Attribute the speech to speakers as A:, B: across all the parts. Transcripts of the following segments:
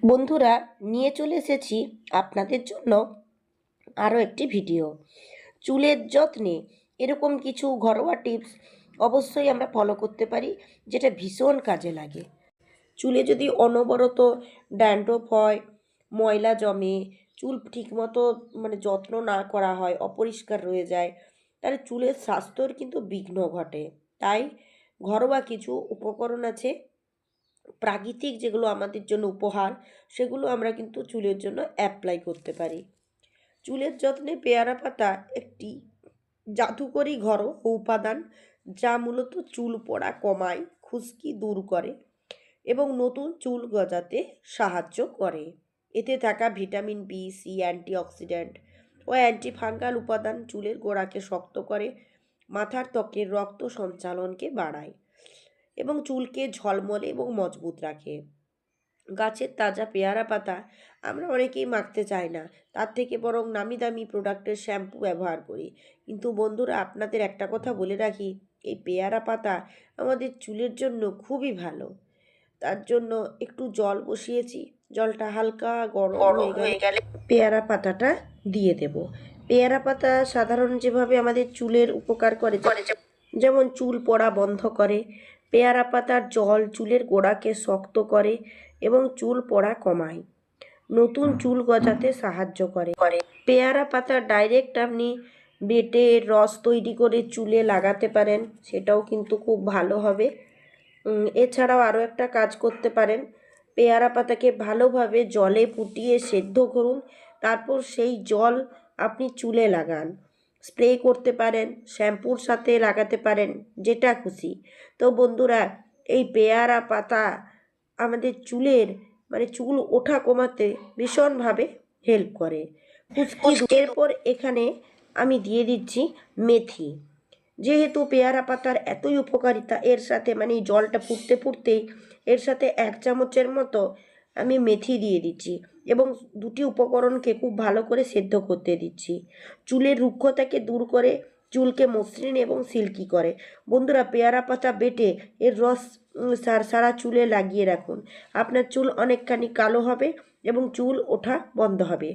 A: বন্ধুরা, নিয়ে চলে এসেছি আপনাদের জন্য আরও একটি ভিডিও। চুলের যত্নে এরকম কিছু ঘরোয়া টিপস অবশ্যই আমরা ফলো করতে পারি, যেটা ভীষণ কাজে লাগে। চুলে যদি অনবরত ড্যান্ড্রফ হয়, ময়লা জমে, চুল ঠিকমতো যত্ন না করা হয়, অপরিষ্কার রয়ে যায়, তাহলে চুলের স্বাস্থ্যর কিন্তু বিঘ্ন ঘটে। তাই ঘরোয়া কিছু উপকরণ আছে, প্রাকৃতিক, যেগুলো আমাদের জন্য উপহার, সেগুলো আমরা কিন্তু চুলের জন্য অ্যাপ্লাই করতে পারি। চুলের যত্নে পেয়ারা পাতা একটি জাদুকরী ঘরোয়া উপাদান, যা মূলত চুল পড়া কমায়, খুশকি দূর করে এবং নতুন চুল গজাতে সাহায্য করে। এতে থাকা ভিটামিন বি, সি, অ্যান্টিঅক্সিডেন্ট ও অ্যান্টিফাঙ্গাল উপাদান চুলের গোড়াকে শক্ত করে, মাথার ত্বকের রক্ত সঞ্চালনকে বাড়ায় এবং চুলকে ঝলমলে এবং মজবুত রাখে। গাছের তাজা পেয়ারা পাতা আমরা অনেকেই মাখতে চাই না, তার থেকে বরং নামি দামি প্রোডাক্টের শ্যাম্পু ব্যবহার করি। কিন্তু বন্ধুরা, আপনাদের একটা কথা বলে রাখি, এই পেয়ারা পাতা আমাদের চুলের জন্য খুবই ভালো। তার জন্য একটু জল বসিয়েছি, জলটা হালকা গরম হয়ে গেলে পেয়ারা পাতাটা দিয়ে দেব। পেয়ারা পাতা সাধারণ যেভাবে আমাদের চুলের উপকার করে, যেমন চুল পড়া বন্ধ করে, পেয়ারা পাতার জল চুলের গোড়াকে শক্ত করে এবং চুল পড়া কমায়, নতুন চুল গজাতে সাহায্য করে। পেয়ারা পাতা ডাইরেক্ট আপনি বেটে রস তৈরি করে চুলে লাগাতে পারেন, সেটাও কিন্তু খুব ভালো হবে। এছাড়াও আরও একটা কাজ করতে পারেন, পেয়ারা পাতাকে ভালোভাবে জলে ফুটিয়ে সেদ্ধ করুন, তারপর সেই জল আপনি চুলে লাগান। স্প্রে করতে পারেন, শ্যাম্পুর সাথে লাগাতে পারেন, যেটা খুশি। তো বন্ধুরা, এই পেয়ারা পাতা আমাদের চুলের চুল ওঠা কমাতে ভীষণভাবে হেল্প করে, খুশকি। এরপর এখানে আমি দিয়ে দিচ্ছি মেথি। যেহেতু পেয়ারা পাতার এতই উপকারিতা, এর সাথে এই জলটা ফুটতে ফুটতেই এর সাথে 1 চামচের মতো আমি মেথি দিয়ে দিচ্ছি এবং দুটি উপকরণকে খুব ভালো করে সেদ্ধ করতে দিচ্ছি। চুলের রুক্ষতাকে দূর করে, চুলকে মসৃণ এবং সিল্কি করে। বন্ধুরা, পেয়ারা পাতা বেটে এর রস সারা চুলে লাগিয়ে রাখুন, আপনার চুল অনেকখানি কালো হবে এবং চুল ওঠা বন্ধ হবে।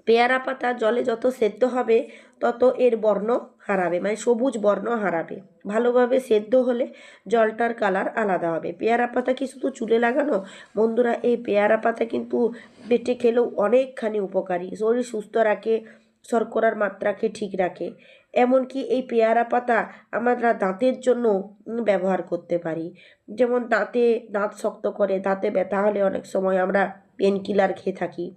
A: পেয়ারা পাতা জলে যত সেদ্ধ হবে তত এর বর্ণ হারাবে, সবুজ বর্ণ হারাবে। ভালোভাবে সেদ্ধ হলে জলটার কালার আলাদা হবে। পেয়ারা পাতা কি শুধু চুলে লাগানো? বন্ধুরা, এই পেয়ারা পাতা কিন্তু বেটে খেলেও অনেকখানি উপকারী, শরীর সুস্থ রাখে, শর্করার মাত্রাকে ঠিক রাখে। এমনকি এই পেয়ারা পাতা আমরা দাঁতের জন্য ব্যবহার করতে পারি। যেমন দাঁত শক্ত করে, দাঁতে ব্যথা হলে অনেক সময় আমরা পেন কিলার খেয়ে থাকি।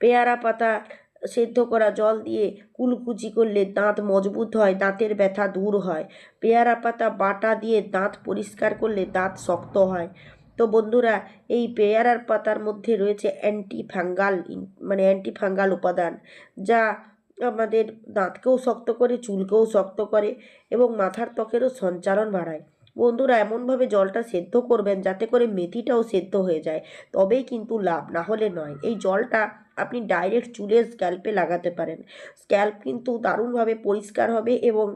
A: পেয়ারা পাতা সেদ্ধ করা জল দিয়ে কুলকুচি করলে দাঁত মজবুত হয়, দাঁতের ব্যথা দূর হয়। পেয়ারা পাতা বাটা দিয়ে দাঁত পরিষ্কার করলে দাঁত শক্ত হয়। তো বন্ধুরা, এই পেয়ারার পাতার মধ্যে রয়েছে অ্যান্টিফাঙ্গাল উপাদান, যা আমাদের দাঁতকেও শক্ত করে, চুলকেও শক্ত করে এবং মাথার ত্বকেরও সঞ্চালন বাড়ায়। বন্ধুরা, এমনভাবে জলটা সেদ্ধ করবেন যাতে করে মেথিটাও সেদ্ধ হয়ে যায়, তবেই কিন্তু লাভ, না হলে নয়। এই জলটা আপনি ডাইরেক্ট চুলের স্ক্যাল্পে লাগাতে পারেন, স্ক্যাল্প কিন্তু দারুণভাবে পরিষ্কার হবে এবং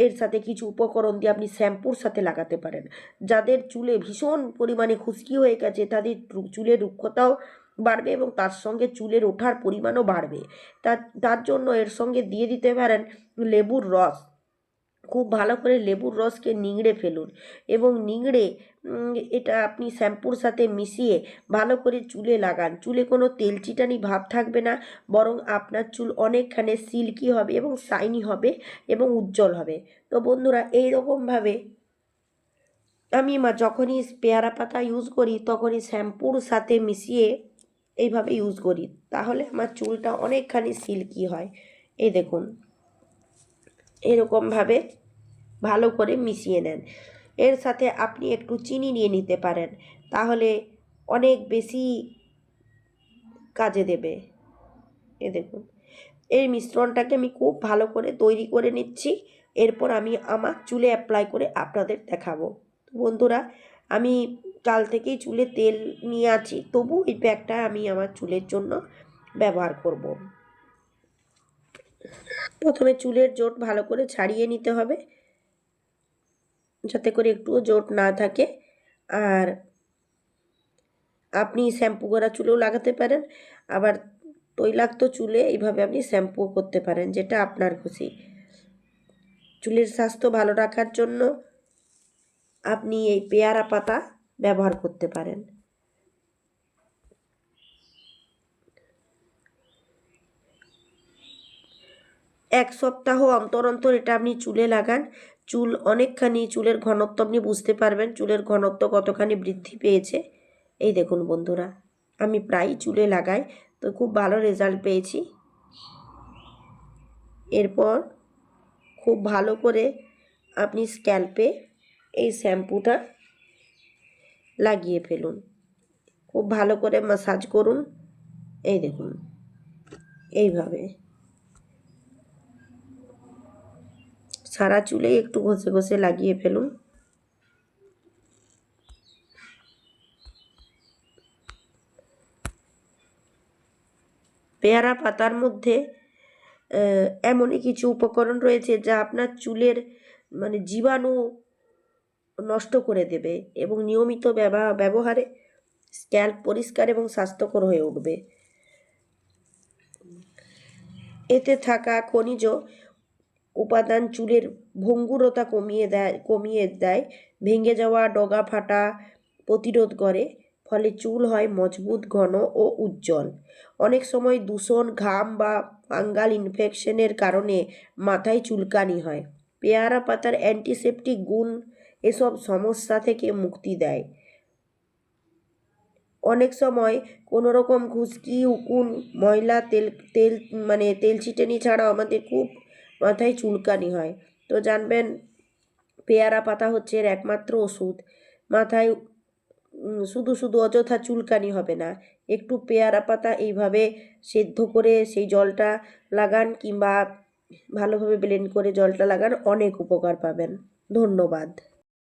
A: এর সাথে কিছু উপকরণ দিয়ে আপনি শ্যাম্পুর সাথে লাগাতে পারেন। যাদের চুলে ভীষণ পরিমাণে খুশকি হয়ে গেছে, তাদের চুলের রুক্ষতাও বাড়বে এবং তার সঙ্গে চুলের ওঠার পরিমাণও বাড়বে। তার জন্য এর সঙ্গে দিয়ে দিতে পারেন লেবুর রস। খুব ভালো করে লেবুর রসকে নিংড়ে ফেলুন এবং নিংড়ে এটা আপনি শ্যাম্পুর সাথে মিশিয়ে ভালো করে চুলে লাগান। চুলে কোনো তেলচিটানি ভাব থাকবে না, বরং আপনার চুল অনেকখানি সিল্কি হবে এবং শাইনি হবে এবং উজ্জ্বল হবে। তো বন্ধুরা, এই রকমভাবে আমি যখনই পেয়ারা পাতা ইউজ করি তখনই শ্যাম্পুর সাথে মিশিয়ে এইভাবে ইউজ করি, তাহলে আমার চুলটা অনেকখানি সিল্কি হয়। এই দেখুন, এরকমভাবে ভালো করে মিশিয়ে নেন। এর সাথে আপনি একটু চিনি নিয়ে নিতে পারেন, তাহলে অনেক বেশি কাজে দেবে। এ দেখুন, এই মিশ্রণটাকে আমি খুব ভালো করে তৈরি করে নিচ্ছি। এরপর আমি আমার চুলে অ্যাপ্লাই করে আপনাদের দেখাবো। বন্ধুরা, আমি কাল থেকেই চুলে তেল নিয়ে আছি, তবু এই প্যাকটা আমি আমার চুলের জন্য ব্যবহার করব। প্রথমে চুলের জট ভালো করে ছাড়িয়ে নিতে হবে, যাতে করে একটুও জট না থাকে। আর আপনি শ্যাম্পু করা চুলেও লাগাতে পারেন, আবার তৈলাক্ত চুলে এইভাবে আপনি শ্যাম্পুও করতে পারেন, যেটা আপনার খুশি। চুলের স্বাস্থ্য ভালো রাখার জন্য আপনি এই পেয়ারা পাতা ব্যবহার করতে পারেন। এক সপ্তাহ অন্তর অন্তর এটা আপনি চুলে লাগান। চুল অনেকখানি, চুলের ঘনত্ব আপনি বুঝতে পারবেন চুলের ঘনত্ব কতখানি বৃদ্ধি পেয়েছে। এই দেখুন বন্ধুরা, আমি প্রায় চুলে লাগাই, তো খুব ভালো রেজাল্ট পেয়েছি। এরপর খুব ভালো করে আপনি স্ক্যাল্পে এই শ্যাম্পুটা লাগিয়ে ফেলুন, খুব ভালো করে ম্যাসাজ করুন। এই দেখুন, এইভাবে সারা চুলে একটু ঘষে ঘষে লাগিয়ে ফেলুন। পেয়ারা পাতার মধ্যে এমনই কিছু উপকরণ রয়েছে যা আপনার চুলের জীবাণু নষ্ট করে দেবে এবং নিয়মিত ব্যবহারে স্ক্যাল্প পরিষ্কার এবং স্বাস্থ্যকর হয়ে উঠবে। এতে থাকা খনিজ উপাদান চুলের ভঙ্গুরতা কমিয়ে দেয়, ভেঙে যাওয়া, ডগা ফাটা প্রতিরোধ করে, ফলে চুল হয় মজবুত, ঘন ও উজ্জ্বল। অনেক সময় দূষণ, ঘাম বা ফাঙ্গাল ইনফেকশনের কারণে মাথায় চুলকানি হয়। পেয়ারা পাতার অ্যান্টিসেপটিক গুণ এসব সমস্যা থেকে মুক্তি দেয়। অনেক সময় কোনো রকম খুশকি, উকুন, ময়লা, তেল তেল তেল ছিটানি ছাড়াও আমাদের খুব মাথায় চুলকানি হয়। তো জানবেন, পেয়ারা পাতা হচ্ছে এর একমাত্র ওষুধ। মাথায় শুধু শুধু অযথা চুলকানি হবে না। একটু পেয়ারা পাতা এইভাবে সেদ্ধ করে সেই জলটা লাগান, কিংবা ভালোভাবে ব্লেন্ড করে জলটা লাগান, অনেক উপকার পাবেন। ধন্যবাদ।